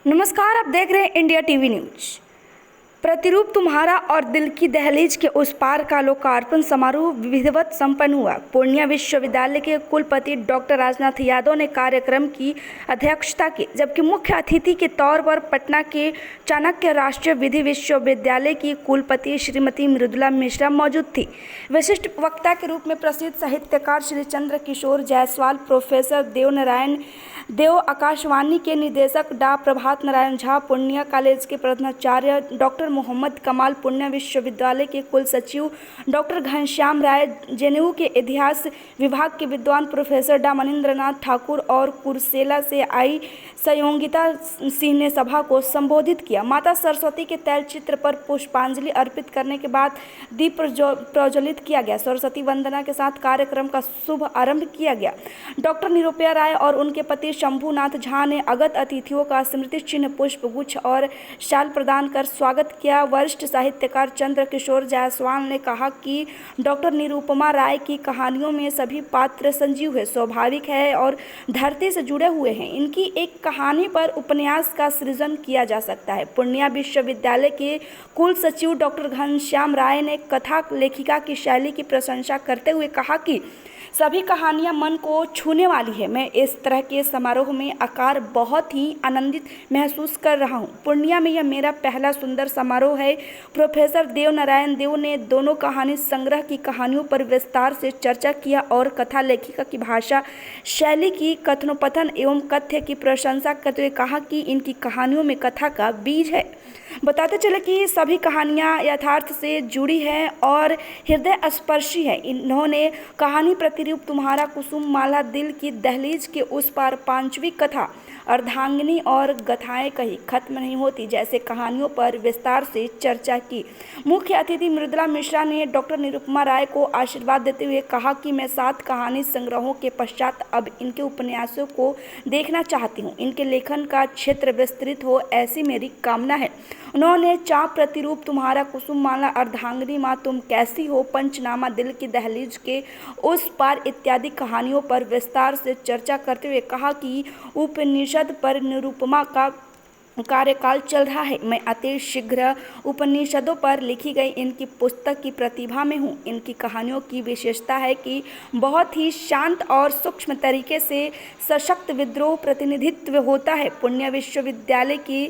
नमस्कार, आप देख रहे हैं इंडिया टीवी न्यूज। प्रतिरूप तुम्हारा और दिल की दहलीज के उस पार का लोकार्पण समारोह विधिवत संपन्न हुआ। पूर्णिया विश्वविद्यालय के कुलपति डॉक्टर राजनाथ यादव ने कार्यक्रम की अध्यक्षता की, जबकि मुख्य अतिथि के तौर पर पटना के चाणक्य राष्ट्रीय विधि विश्वविद्यालय की कुलपति श्रीमती मृदुला मिश्रा मौजूद थी। विशिष्ट वक्ता के रूप में प्रसिद्ध साहित्यकार श्री चंद्र किशोर जायसवाल, प्रोफेसर देवनारायण देव, आकाशवाणी के निदेशक डॉ प्रभात नारायण झा, पूर्णिया कॉलेज के प्रधानाचार्य डॉक्टर मोहम्मद कमाल, पूर्णिया विश्वविद्यालय के कुल सचिव डॉक्टर घनश्याम राय, जेएनयू के इतिहास विभाग के विद्वान प्रोफेसर डॉ मनिंद्रनाथ ठाकुर और कुर्सेला से आई संयोगिता सिंह ने सभा को संबोधित किया। माता सरस्वती के तैलचित्र पर पुष्पांजलि अर्पित करने के बाद दीप प्रज्वलित किया गया। सरस्वती वंदना के साथ कार्यक्रम का शुभ आरंभ किया गया। डॉक्टर निरुपया राय और उनके पति शंभुनाथ झा ने आगत अतिथियों का स्मृति चिन्ह, पुष्प गुच्छ और शाल प्रदान कर स्वागत किया। वरिष्ठ साहित्यकार चंद्र किशोर जायसवाल ने कहा कि डॉक्टर निरुपमा राय की कहानियों में सभी पात्र संजीव है, स्वाभाविक है और धरती से जुड़े हुए हैं। इनकी एक कहानी पर उपन्यास का सृजन किया जा सकता है। पूर्णिया विश्वविद्यालय के कुल सचिव डॉक्टर घनश्याम राय ने कथा लेखिका की शैली की प्रशंसा करते हुए कहा कि सभी कहानियां मन को छूने वाली है। मैं इस तरह के समारोह में आकर बहुत ही आनंदित महसूस कर रहा हूं। पूर्णिया में यह मेरा पहला सुंदर समारोह है। प्रोफेसर देवनारायण देव ने दोनों कहानी संग्रह की कहानियों पर विस्तार से चर्चा किया और कथा लेखिका की भाषा शैली की कथनोपथन एवं कथ्य की प्रशंसा करते हुए कहा कि इनकी कहानियों में कथा का बीज है। बताते चले कि सभी कहानियां यथार्थ से जुड़ी हैं और हृदय स्पर्शी है। इन्होंने कहानी प्रतिरूप तुम्हारा, कुसुम माला, दिल की दहलीज के उस पार, पांचवी कथा, अर्धांगिनी और गाथाएं कही खत्म नहीं होती जैसे कहानियों पर विस्तार से चर्चा की। मुख्य अतिथि मृदुला मिश्रा ने डॉक्टर निरुपमा राय को आशीर्वाद देते हुए कहा कि मैं 7 कहानी संग्रहों के पश्चात अब इनके उपन्यासों को देखना चाहती हूँ। इनके लेखन का क्षेत्र विस्तृत हो, ऐसी मेरी कामना है। उन्होंने चाप, प्रतिरूप तुम्हारा, कुसुम माला, अर्धांगिनी, माँ तुम कैसी हो, पंचनामा, दिल की दहलीज के उस पार इत्यादि कहानियों पर विस्तार से चर्चा करते हुए कहा कि उपनिषद पर निरुपमा का कार्यकाल चल रहा है। मैं अति शीघ्र उपनिषदों पर लिखी गई इनकी पुस्तक की प्रतिभा में हूँ। इनकी कहानियों की विशेषता है कि बहुत ही शांत और सूक्ष्म तरीके से सशक्त विद्रोह प्रतिनिधित्व होता है। पूर्णिया विश्वविद्यालय की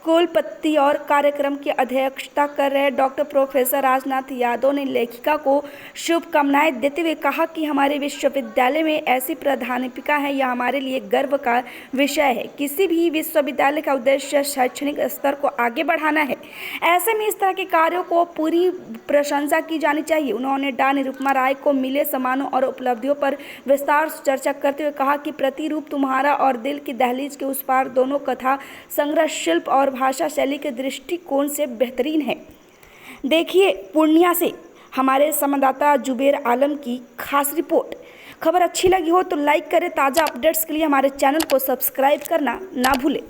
कुलपति और कार्यक्रम की अध्यक्षता कर रहे डॉक्टर प्रोफेसर राजनाथ यादव ने लेखिका को शुभकामनाएं देते हुए कहा कि हमारे विश्वविद्यालय में ऐसी प्राध्यापिका है, यह हमारे लिए गर्व का विषय है। किसी भी विश्वविद्यालय का उद्देश्य शैक्षणिक स्तर को आगे बढ़ाना है। ऐसे में इस तरह के कार्यों को पूरी प्रशंसा की जानी चाहिए। उन्होंने डॉ निरुपमा राय को मिले सम्मानों और उपलब्धियों पर विस्तार से चर्चा करते हुए कहा कि प्रतिरूप तुम्हारा और दिल की दहलीज के उस पार दोनों कथा संग्रह शिल्प और भाषा शैली के दृष्टिकोण से बेहतरीन है। देखिए पूर्णिया से हमारे संवाददाता जुबेर आलम की खास रिपोर्ट। खबर अच्छी लगी हो तो लाइक करें। ताज़ा अपडेट्स के लिए हमारे चैनल को सब्सक्राइब करना ना भूलें।